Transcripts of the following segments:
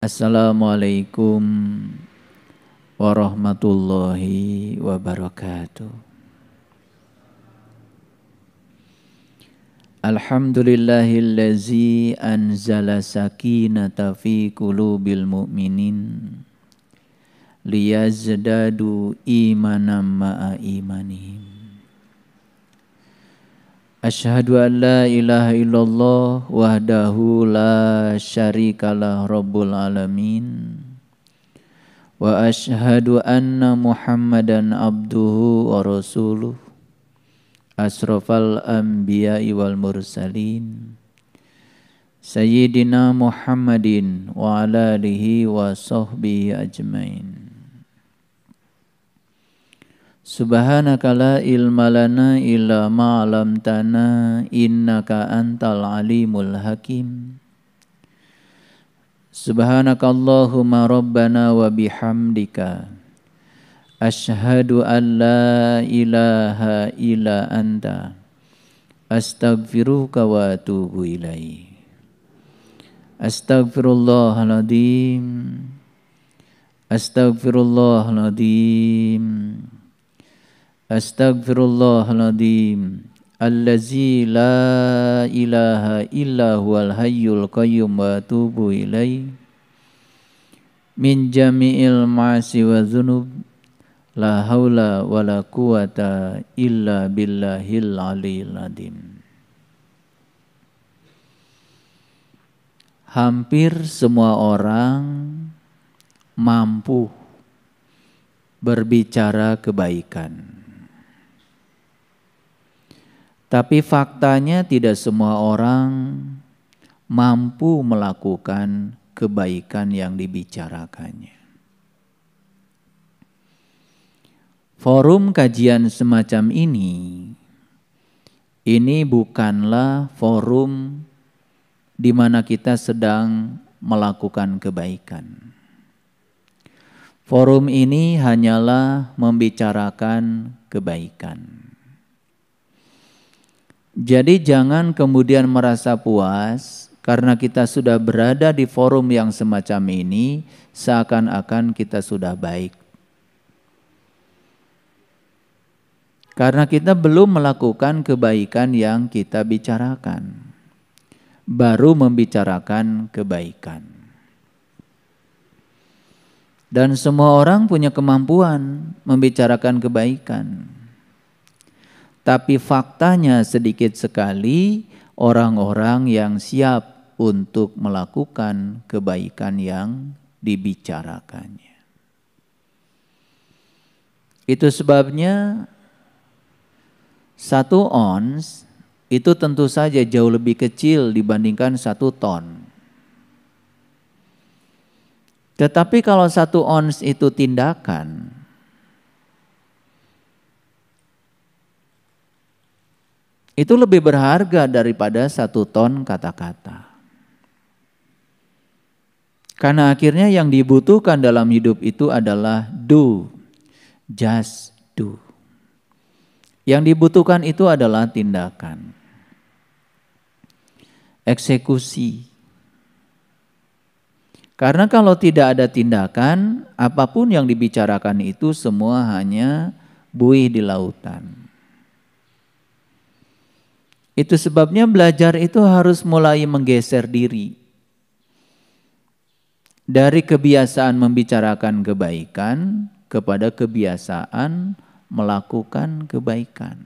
Assalamualaikum warahmatullahi wabarakatuh. Alhamdulillahillazi anzala sakinata fi qulubil mu'minin liyazdadu imanan ma'a imanihim. Asyhadu an la ilaha illallah wahdahu la syarikalah rabbul alamin. Wa asyhadu anna Muhammadan abduhu wa rasuluh asrafal anbiya'i wal mursalin Sayyidina Muhammadin wa ala alihi wa sahbihi ajmain. Subhanaka la ilma lana illa ma 'allamtana innaka antal alimul hakim. Subhanaka Allahumma rabbana wa bihamdika asyhadu an la ilaha illa anta astaghfiruka wa atubu ilaik. Astaghfirullahaladzim. Astaghfirullahaladzim. Astaghfirullahaladzim. Allazi la ilaha illa huwal hayyul qayyum wa atubu ilaih. Min jami'il ma'asi wa dhunub. La haula wa la quwata illa billahil aliyil azim. Hampir semua orang mampu berbicara kebaikan. Tapi faktanya tidak semua orang mampu melakukan kebaikan yang dibicarakannya. Forum kajian semacam ini bukanlah forum di mana kita sedang melakukan kebaikan. Forum ini hanyalah membicarakan kebaikan. Jadi jangan kemudian merasa puas karena kita sudah berada di forum yang semacam ini seakan-akan kita sudah baik. Karena kita belum melakukan kebaikan yang kita bicarakan. Baru membicarakan kebaikan. Dan semua orang punya kemampuan membicarakan kebaikan. Tapi faktanya sedikit sekali orang-orang yang siap untuk melakukan kebaikan yang dibicarakannya. Itu sebabnya 1 ons itu tentu saja jauh lebih kecil dibandingkan 1 ton. Tetapi kalau 1 ons itu tindakan, itu lebih berharga daripada 1 ton kata-kata. Karena akhirnya yang dibutuhkan dalam hidup itu adalah do, just do. Yang dibutuhkan itu adalah tindakan, eksekusi. Karena kalau tidak ada tindakan, apapun yang dibicarakan itu semua hanya buih di lautan. Itu sebabnya belajar itu harus mulai menggeser diri. Dari kebiasaan membicarakan kebaikan kepada kebiasaan melakukan kebaikan.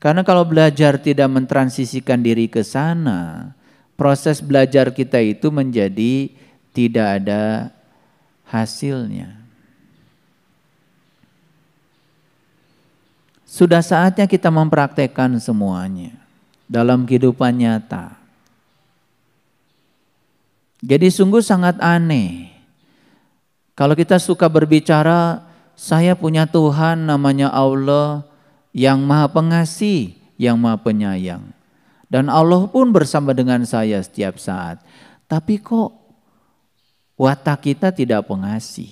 Karena kalau belajar tidak mentransisikan diri ke sana, proses belajar kita itu menjadi tidak ada hasilnya. Sudah saatnya kita mempraktekkan semuanya dalam kehidupan nyata. Jadi sungguh sangat aneh. Kalau kita suka berbicara, saya punya Tuhan namanya Allah yang Maha Pengasih, yang Maha Penyayang. Dan Allah pun bersama dengan saya setiap saat. Tapi kok watak kita tidak pengasih.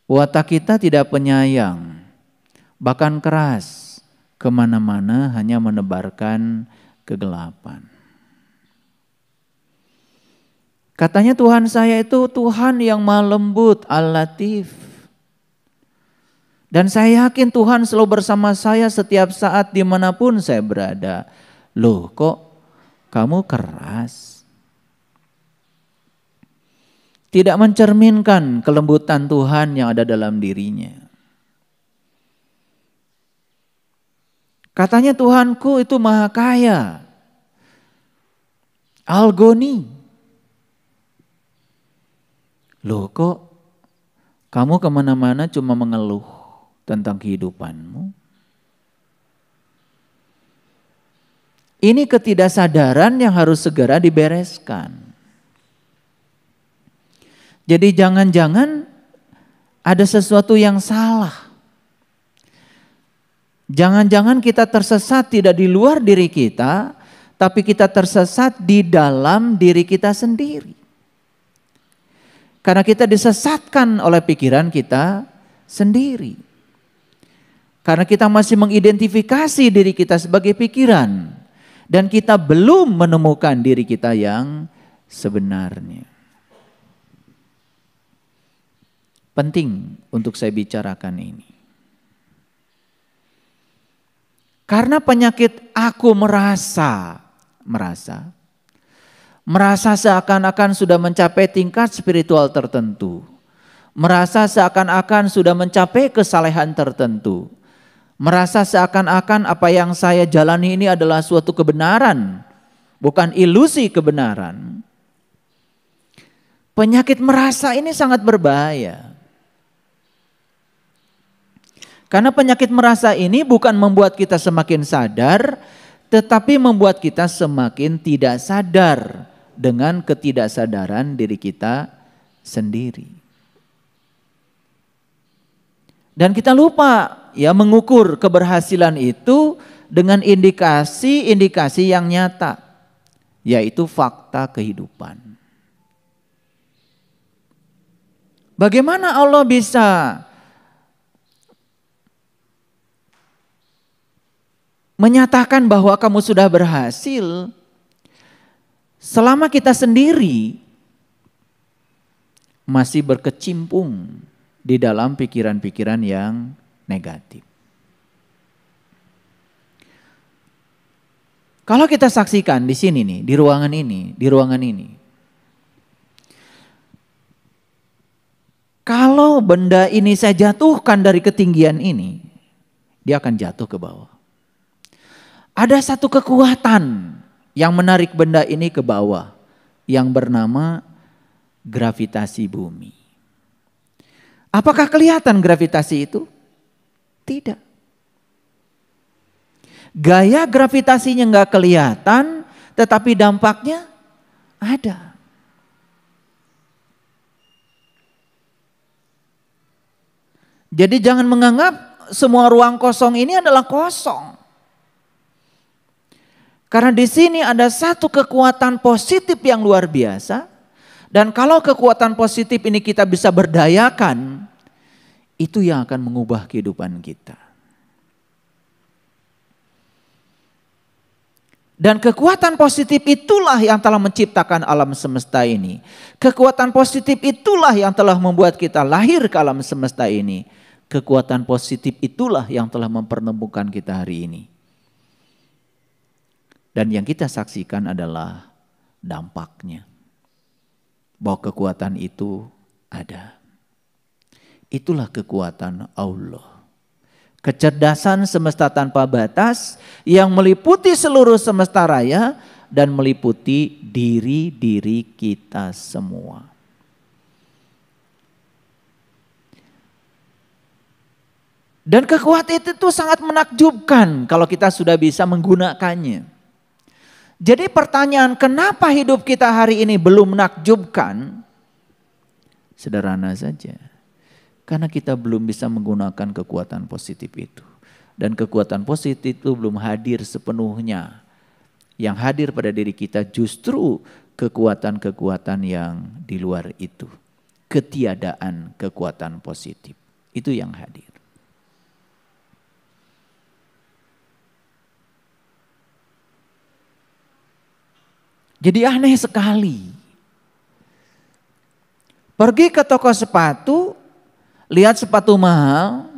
Watak kita tidak penyayang. Bahkan keras, kemana-mana hanya menebarkan kegelapan. Katanya Tuhan saya itu Tuhan yang maha lembut, Al-Latif. Dan saya yakin Tuhan selalu bersama saya setiap saat dimanapun saya berada. Loh kok kamu keras? Tidak mencerminkan kelembutan Tuhan yang ada dalam dirinya. Katanya Tuhanku itu maha kaya. Al-Ghani. Loh kok kamu kemana-mana cuma mengeluh tentang kehidupanmu? Ini ketidaksadaran yang harus segera dibereskan. Jadi jangan-jangan ada sesuatu yang salah. Jangan-jangan kita tersesat tidak di luar diri kita, tapi kita tersesat di dalam diri kita sendiri. Karena kita disesatkan oleh pikiran kita sendiri. Karena kita masih mengidentifikasi diri kita sebagai pikiran. Dan kita belum menemukan diri kita yang sebenarnya. Penting untuk saya bicarakan ini. Karena penyakit aku merasa seakan-akan sudah mencapai tingkat spiritual tertentu. Merasa seakan-akan sudah mencapai kesalehan tertentu. Merasa seakan-akan apa yang saya jalani ini adalah suatu kebenaran, bukan ilusi kebenaran. Penyakit merasa ini sangat berbahaya. Karena penyakit merasa ini bukan membuat kita semakin sadar, tetapi membuat kita semakin tidak sadar dengan ketidaksadaran diri kita sendiri. Dan kita lupa ya mengukur keberhasilan itu dengan indikasi-indikasi yang nyata, yaitu fakta kehidupan. Bagaimana Allah bisa menyatakan bahwa kamu sudah berhasil selama kita sendiri masih berkecimpung di dalam pikiran-pikiran yang negatif. Kalau kita saksikan di sini nih, di ruangan ini. Kalau benda ini saya jatuhkan dari ketinggian ini, dia akan jatuh ke bawah. Ada satu kekuatan yang menarik benda ini ke bawah yang bernama gravitasi bumi. Apakah kelihatan gravitasi itu? Tidak. Gaya gravitasinya nggak kelihatan, tetapi dampaknya ada. Jadi jangan menganggap semua ruang kosong ini adalah kosong. Karena di sini ada satu kekuatan positif yang luar biasa. Dan kalau kekuatan positif ini kita bisa berdayakan, itu yang akan mengubah kehidupan kita. Dan kekuatan positif itulah yang telah menciptakan alam semesta ini. Kekuatan positif itulah yang telah membuat kita lahir ke alam semesta ini. Kekuatan positif itulah yang telah mempertemukan kita hari ini. Dan yang kita saksikan adalah dampaknya. Bahwa kekuatan itu ada. Itulah kekuatan Allah. Kecerdasan semesta tanpa batas yang meliputi seluruh semesta raya dan meliputi diri-diri kita semua. Dan kekuatan itu sangat menakjubkan kalau kita sudah bisa menggunakannya. Jadi pertanyaan kenapa hidup kita hari ini belum menakjubkan? Sederhana saja. Karena kita belum bisa menggunakan kekuatan positif itu. Dan kekuatan positif itu belum hadir sepenuhnya. Yang hadir pada diri kita justru kekuatan-kekuatan yang di luar itu. Ketiadaan kekuatan positif. Itu yang hadir. Jadi aneh sekali. Pergi ke toko sepatu, lihat sepatu mahal,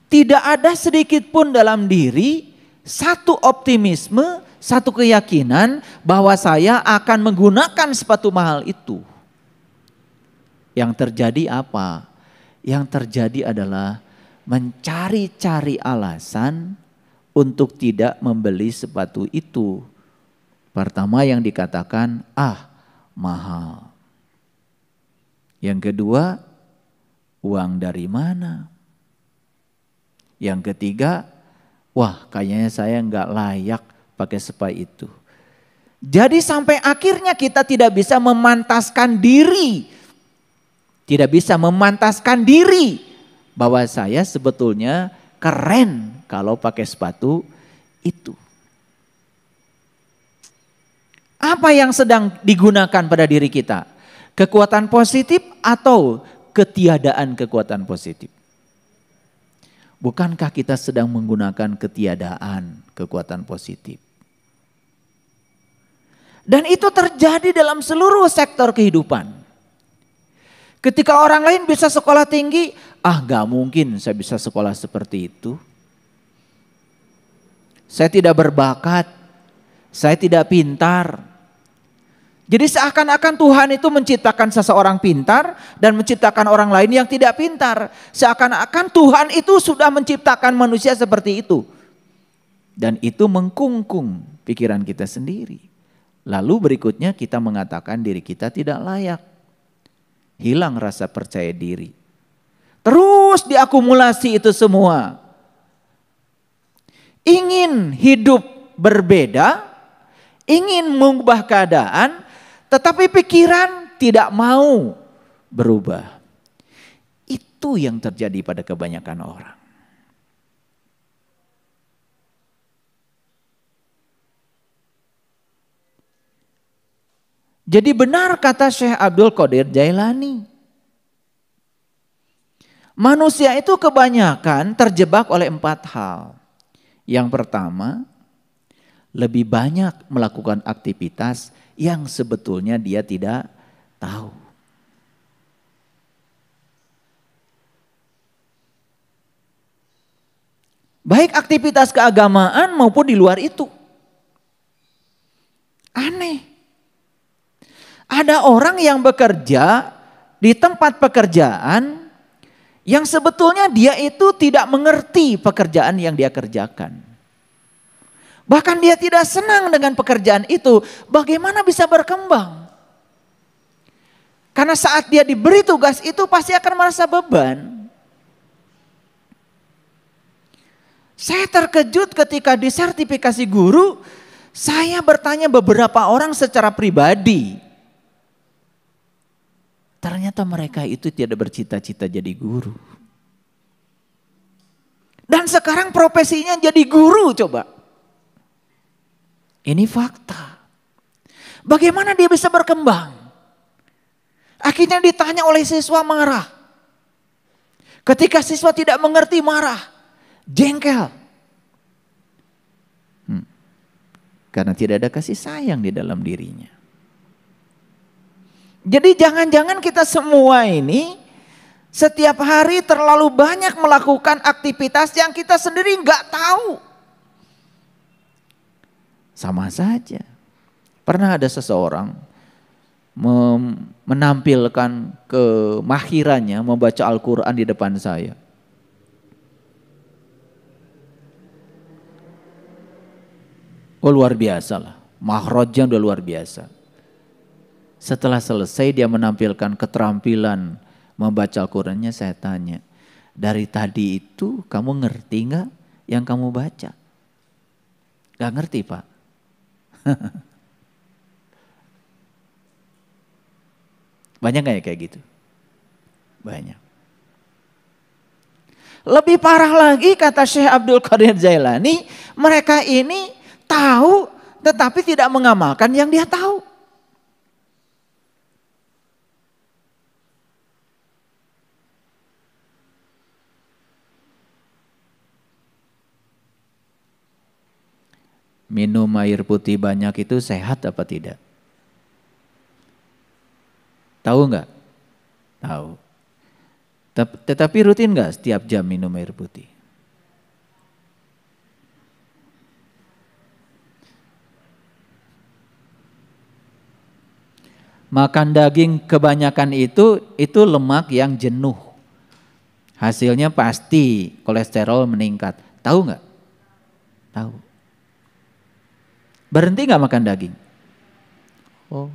tidak ada sedikit pun dalam diri satu optimisme, satu keyakinan bahwa saya akan menggunakan sepatu mahal itu. Yang terjadi apa? Yang terjadi adalah mencari-cari alasan untuk tidak membeli sepatu itu. Pertama yang dikatakan, mahal. Yang kedua, uang dari mana? Yang ketiga, kayaknya saya nggak layak pakai sepatu itu. Jadi sampai akhirnya kita tidak bisa memantaskan diri. Tidak bisa memantaskan diri bahwa saya sebetulnya keren kalau pakai sepatu itu. Apa yang sedang digunakan pada diri kita? Kekuatan positif atau ketiadaan kekuatan positif? Bukankah kita sedang menggunakan ketiadaan kekuatan positif? Dan itu terjadi dalam seluruh sektor kehidupan. Ketika orang lain bisa sekolah tinggi, gak mungkin saya bisa sekolah seperti itu. Saya tidak berbakat, saya tidak pintar. Jadi seakan-akan Tuhan itu menciptakan seseorang pintar dan menciptakan orang lain yang tidak pintar. Seakan-akan Tuhan itu sudah menciptakan manusia seperti itu. Dan itu mengkungkung pikiran kita sendiri. Lalu berikutnya kita mengatakan diri kita tidak layak. Hilang rasa percaya diri. Terus diakumulasi itu semua. Ingin hidup berbeda, ingin mengubah keadaan, tetapi pikiran tidak mau berubah. Itu yang terjadi pada kebanyakan orang. Jadi benar kata Syekh Abdul Qadir Jailani. Manusia itu kebanyakan terjebak oleh 4 hal. Yang pertama, lebih banyak melakukan aktivitas yang sebetulnya dia tidak tahu. Baik aktivitas keagamaan maupun di luar itu. Aneh. Ada orang yang bekerja di tempat pekerjaan yang sebetulnya dia itu tidak mengerti pekerjaan yang dia kerjakan. Bahkan dia tidak senang dengan pekerjaan itu, bagaimana bisa berkembang? Karena saat dia diberi tugas itu pasti akan merasa beban. Saya terkejut ketika di sertifikasi guru, saya bertanya beberapa orang secara pribadi. Ternyata mereka itu tidak bercita-cita jadi guru. Dan sekarang profesinya jadi guru coba. Ini fakta. Bagaimana dia bisa berkembang? Akhirnya ditanya oleh siswa marah. Ketika siswa tidak mengerti marah. Jengkel. Karena tidak ada kasih sayang di dalam dirinya. Jadi jangan-jangan kita semua ini setiap hari terlalu banyak melakukan aktivitas yang kita sendiri nggak tahu. Sama saja. Pernah ada seseorang menampilkan kemahirannya membaca Al-Quran di depan saya. Oh luar biasa lah, makhrajnya udah luar biasa. Setelah selesai dia menampilkan keterampilan membaca Al-Qurannya, saya tanya, dari tadi itu kamu ngerti nggak yang kamu baca? Gak ngerti Pak. Banyak gak ya kayak gitu? Banyak. Lebih parah lagi kata Syekh Abdul Qadir Jailani, mereka ini tahu tetapi tidak mengamalkan yang dia tahu. Minum air putih banyak itu sehat apa tidak? Tahu nggak? Tahu. Tetapi rutin nggak setiap jam minum air putih? Makan daging kebanyakan itu lemak yang jenuh. Hasilnya pasti kolesterol meningkat. Tahu nggak? Tahu. Berhenti nggak makan daging? Oh.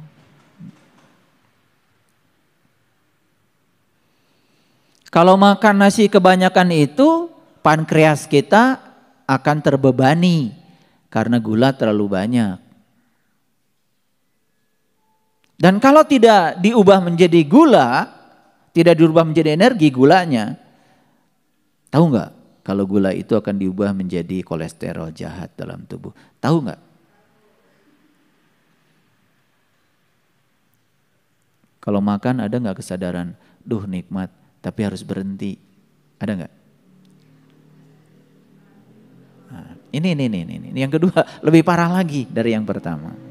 Kalau makan nasi kebanyakan itu, pankreas kita akan terbebani karena gula terlalu banyak. Dan kalau tidak diubah menjadi gula, tidak diubah menjadi energi gulanya, tahu nggak? Kalau gula itu akan diubah menjadi kolesterol jahat dalam tubuh. Tahu nggak? Kalau makan ada nggak kesadaran, duh nikmat, tapi harus berhenti. Ada nggak? Nah, ini. Yang kedua lebih parah lagi dari yang pertama.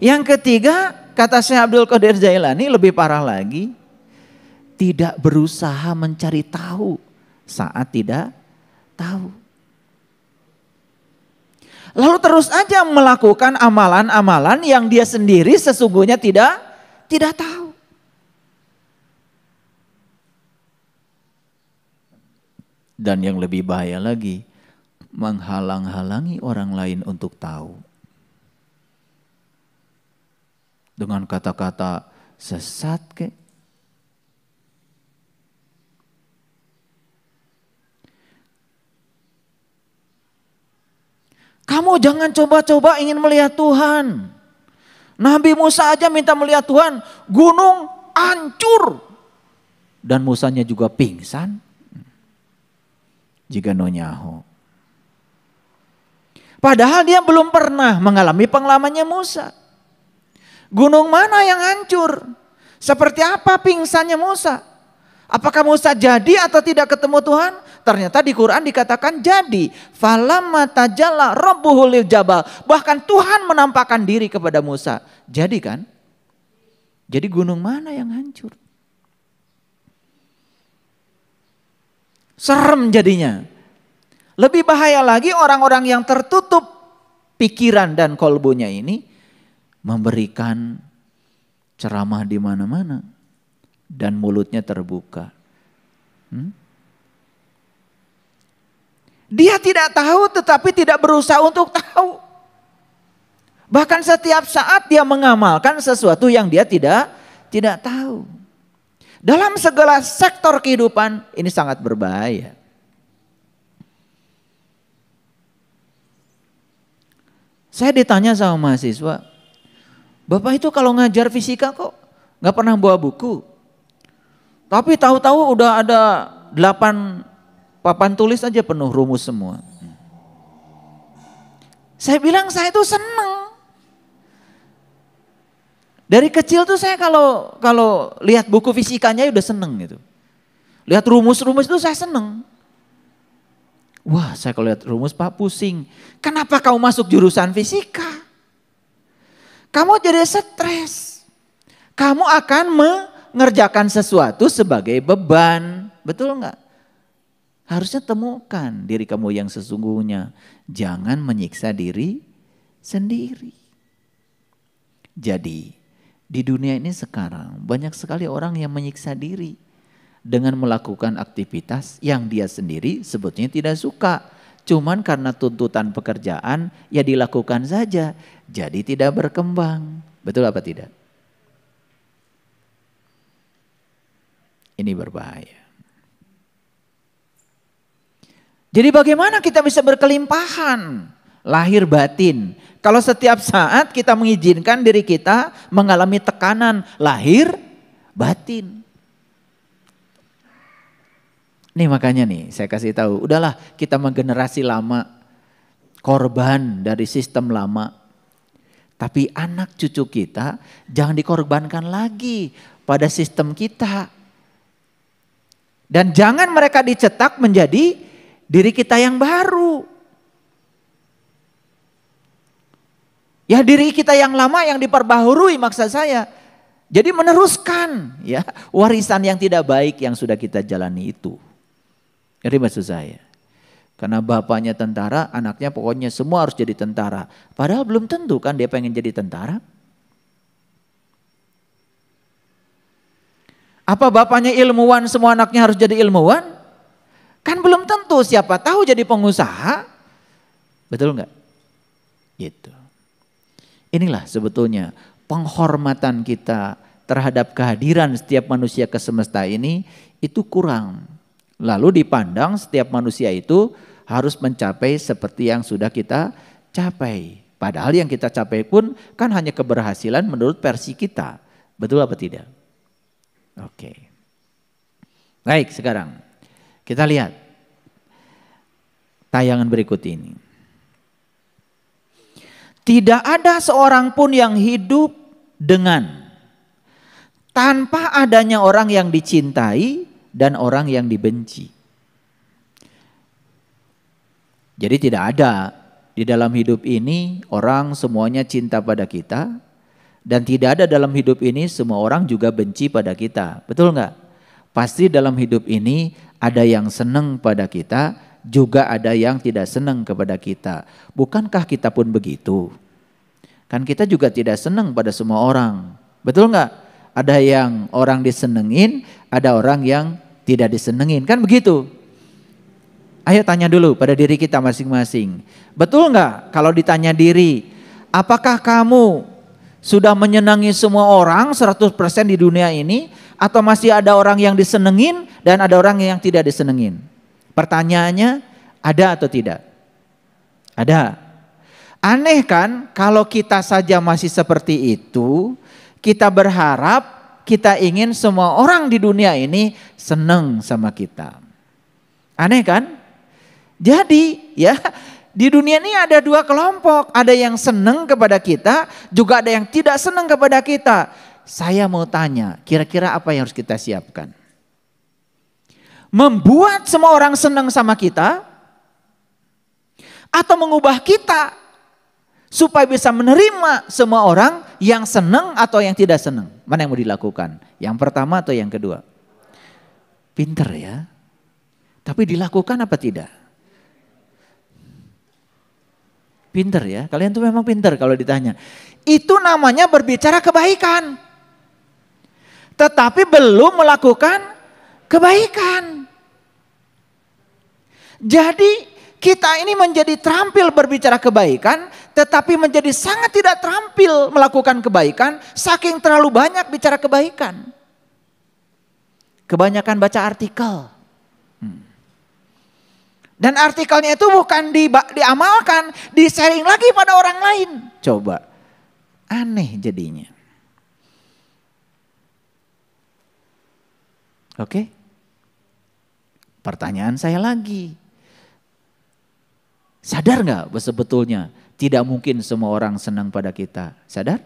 Yang ketiga, kata Syekh Abdul Qadir Jailani lebih parah lagi. Tidak berusaha mencari tahu saat tidak tahu. Lalu terus aja melakukan amalan-amalan yang dia sendiri sesungguhnya tidak tahu. Dan yang lebih bahaya lagi, menghalang-halangi orang lain untuk tahu. Dengan kata-kata sesat kek. Kamu jangan coba-coba ingin melihat Tuhan. Nabi Musa aja minta melihat Tuhan, gunung hancur. Dan Musanya juga pingsan. Jika nonyaho. Padahal dia belum pernah mengalami pengalamannya Musa. Gunung mana yang hancur? Seperti apa pingsannya Musa? Apakah Musa jadi atau tidak ketemu Tuhan? Ternyata di Quran dikatakan jadi. Falamma tajalla rabbuhu lil jabal. Bahkan Tuhan menampakkan diri kepada Musa. Jadi kan? Jadi gunung mana yang hancur? Serem jadinya. Lebih bahaya lagi orang-orang yang tertutup pikiran dan kolbunya ini memberikan ceramah di mana-mana dan mulutnya terbuka. Dia tidak tahu tetapi tidak berusaha untuk tahu. Bahkan setiap saat dia mengamalkan sesuatu yang dia tidak tahu. Dalam segala sektor kehidupan ini sangat berbahaya. Saya ditanya sama mahasiswa, Bapak itu kalau ngajar fisika kok gak pernah bawa buku. Tapi tahu-tahu udah ada 8 papan tulis aja penuh rumus semua. Saya bilang saya itu seneng. Dari kecil tuh saya kalau lihat buku fisikanya udah seneng gitu. Lihat rumus-rumus itu saya seneng. Wah, saya kalau lihat rumus Pak pusing. Kenapa kau masuk jurusan fisika? Kamu jadi stres. Kamu akan mengerjakan sesuatu sebagai beban. Betul enggak? Harusnya temukan diri kamu yang sesungguhnya. Jangan menyiksa diri sendiri. Jadi di dunia ini sekarang banyak sekali orang yang menyiksa diri. Dengan melakukan aktivitas yang dia sendiri sebetulnya tidak suka. Cuman karena tuntutan pekerjaan ya dilakukan saja. Jadi tidak berkembang. Betul apa tidak? Ini berbahaya. Jadi bagaimana kita bisa berkelimpahan lahir batin? Kalau setiap saat kita mengizinkan diri kita mengalami tekanan lahir batin. Nih makanya nih saya kasih tahu, udahlah kita menggenerasi lama, korban dari sistem lama. Tapi anak cucu kita jangan dikorbankan lagi pada sistem kita. Dan jangan mereka dicetak menjadi diri kita yang baru. Ya diri kita yang lama yang diperbaharui maksud saya. Jadi meneruskan ya warisan yang tidak baik yang sudah kita jalani itu. Jadi maksud saya. Karena bapaknya tentara, anaknya pokoknya semua harus jadi tentara. Padahal belum tentu kan dia pengen jadi tentara. Apa bapaknya ilmuwan, semua anaknya harus jadi ilmuwan? Kan belum tentu, siapa tahu jadi pengusaha. Betul enggak? Gitu. Inilah sebetulnya penghormatan kita terhadap kehadiran setiap manusia ke semesta ini itu kurang. Lalu dipandang setiap manusia itu harus mencapai seperti yang sudah kita capai. Padahal yang kita capai pun kan hanya keberhasilan menurut versi kita. Betul apa tidak? Oke. Baik, sekarang kita lihat tayangan berikut ini. Tidak ada seorang pun yang hidup tanpa adanya orang yang dicintai dan orang yang dibenci. Jadi tidak ada di dalam hidup ini orang semuanya cinta pada kita. Dan tidak ada dalam hidup ini semua orang juga benci pada kita. Betul enggak? Pasti dalam hidup ini ada yang senang pada kita, juga ada yang tidak senang kepada kita. Bukankah kita pun begitu? Kan kita juga tidak senang pada semua orang. Betul enggak? Ada yang orang disenengin, ada orang yang tidak disenengin. Kan begitu? Ayo tanya dulu pada diri kita masing-masing. Betul enggak kalau ditanya diri, apakah kamu sudah menyenangi semua orang 100% di dunia ini, atau masih ada orang yang disenengin dan ada orang yang tidak disenengin? Pertanyaannya, ada atau tidak? Ada. Aneh kan kalau kita saja masih seperti itu, kita berharap, kita ingin semua orang di dunia ini senang sama kita. Aneh kan? Jadi ya, di dunia ini ada dua kelompok, ada yang senang kepada kita, juga ada yang tidak senang kepada kita. Saya mau tanya, kira-kira apa yang harus kita siapkan? Membuat semua orang senang sama kita, atau mengubah kita supaya bisa menerima semua orang yang senang atau yang tidak senang? Mana yang mau dilakukan? Yang pertama atau yang kedua? Pinter ya, tapi dilakukan apa tidak? Pinter ya, kalian tuh memang pinter kalau ditanya. Itu namanya berbicara kebaikan. Tetapi belum melakukan kebaikan. Jadi kita ini menjadi terampil berbicara kebaikan, tetapi menjadi sangat tidak terampil melakukan kebaikan, saking terlalu banyak bicara kebaikan. Kebanyakan baca artikel. Dan artikelnya itu bukan diamalkan, di-sharing lagi pada orang lain. Coba, aneh jadinya. Oke? Pertanyaan saya lagi. Sadar nggak sebetulnya tidak mungkin semua orang senang pada kita? Sadar?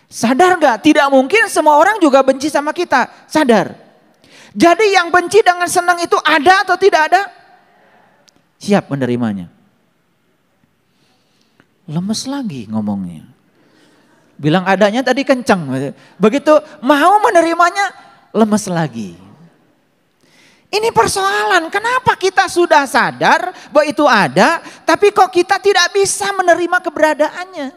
Sadar nggak? Tidak mungkin semua orang juga benci sama kita. Sadar? Jadi yang benci dengan senang itu ada atau tidak ada? Siap menerimanya. Lemes lagi ngomongnya. Bilang adanya tadi kencang. Begitu mau menerimanya lemes lagi. Ini persoalan, kenapa kita sudah sadar bahwa itu ada, tapi kok kita tidak bisa menerima keberadaannya?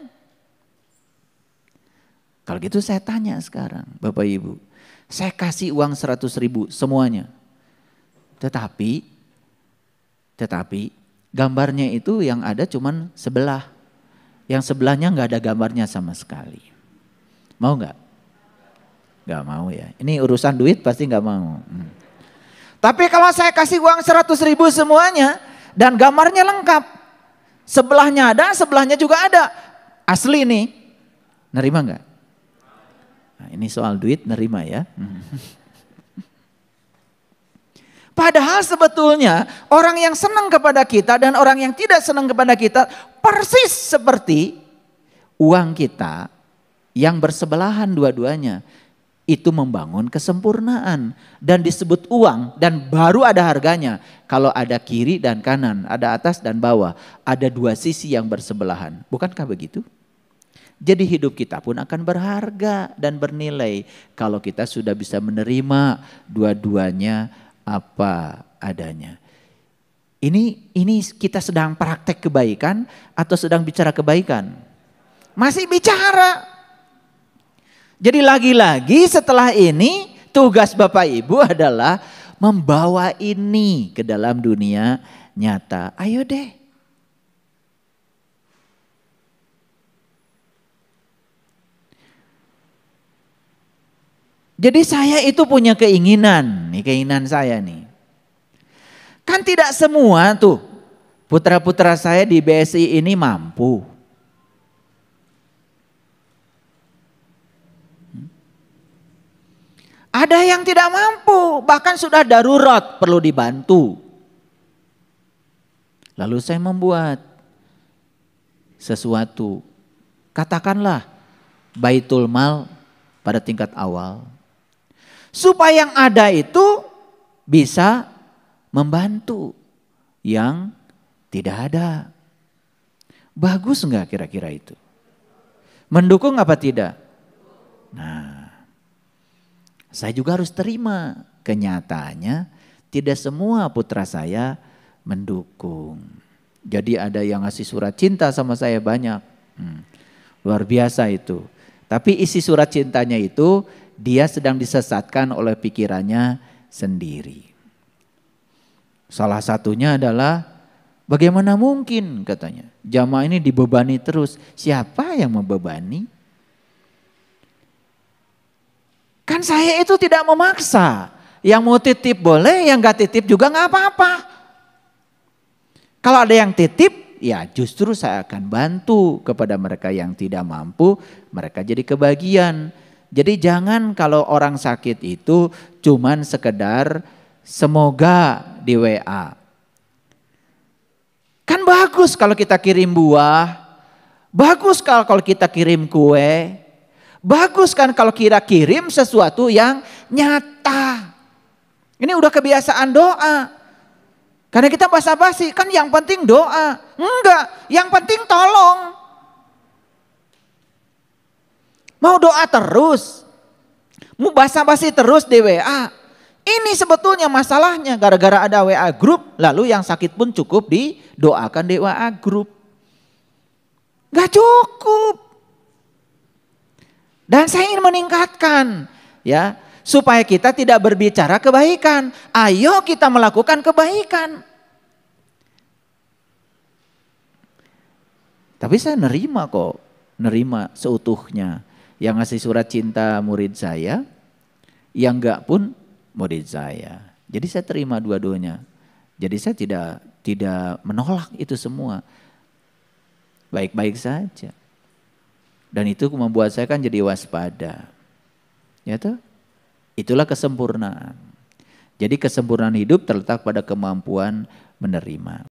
Kalau gitu saya tanya sekarang, Bapak Ibu. Saya kasih uang 100.000 semuanya. Tetapi gambarnya itu yang ada cuman sebelah. Yang sebelahnya nggak ada gambarnya sama sekali. Mau nggak? Nggak mau ya. Ini urusan duit pasti nggak mau. Tapi kalau saya kasih uang 100.000 semuanya dan gambarnya lengkap. Sebelahnya ada, sebelahnya juga ada. Asli nih. Nerima nggak? Nah, ini soal duit nerima ya. Padahal sebetulnya orang yang senang kepada kita dan orang yang tidak senang kepada kita persis seperti uang kita yang bersebelahan dua-duanya. Itu membangun kesempurnaan dan disebut uang dan baru ada harganya. Kalau ada kiri dan kanan, ada atas dan bawah, ada dua sisi yang bersebelahan. Bukankah begitu? Jadi hidup kita pun akan berharga dan bernilai kalau kita sudah bisa menerima dua-duanya apa adanya. Ini kita sedang praktek kebaikan atau sedang bicara kebaikan? Masih bicara. Jadi lagi-lagi setelah ini tugas Bapak Ibu adalah membawa ini ke dalam dunia nyata. Ayo deh. Jadi saya itu punya keinginan, nih keinginan saya nih. Kan tidak semua tuh putra-putra saya di BSI ini mampu. Ada yang tidak mampu, bahkan sudah darurat perlu dibantu. Lalu saya membuat sesuatu, katakanlah baitul mal pada tingkat awal. Supaya yang ada itu bisa membantu yang tidak ada. Bagus enggak kira-kira itu? Mendukung apa tidak? Nah, saya juga harus terima kenyataannya tidak semua putra saya mendukung. Jadi ada yang ngasih surat cinta sama saya banyak. Luar biasa itu. Tapi isi surat cintanya itu dia sedang disesatkan oleh pikirannya sendiri. Salah satunya adalah bagaimana mungkin katanya jamaah ini dibebani terus. Siapa yang membebani? Kan saya itu tidak memaksa. Yang mau titip boleh, yang gak titip juga gak apa-apa. Kalau ada yang titip, ya justru saya akan bantu kepada mereka yang tidak mampu. Mereka jadi kebagian. Jadi jangan kalau orang sakit itu cuman sekedar semoga di WA. Kan bagus kalau kita kirim buah. Bagus kalau kita kirim kue. Bagus kan kalau kita kirim sesuatu yang nyata. Ini udah kebiasaan doa. Karena kita basa-basi, kan yang penting doa. Enggak, yang penting tolong. Mau doa terus. Mau basa-basi terus di WA. Ini sebetulnya masalahnya gara-gara ada WA group. Lalu yang sakit pun cukup didoakan di WA group. Gak cukup. Dan saya ingin meningkatkan ya supaya kita tidak berbicara kebaikan. Ayo kita melakukan kebaikan. Tapi saya nerima kok, nerima seutuhnya. Yang ngasih surat cinta murid saya, yang enggak pun murid saya. Jadi saya terima dua-duanya. Jadi saya tidak menolak itu semua. Baik-baik saja. Dan itu membuat saya kan jadi waspada. Ya toh? Itulah kesempurnaan. Jadi kesempurnaan hidup terletak pada kemampuan menerima.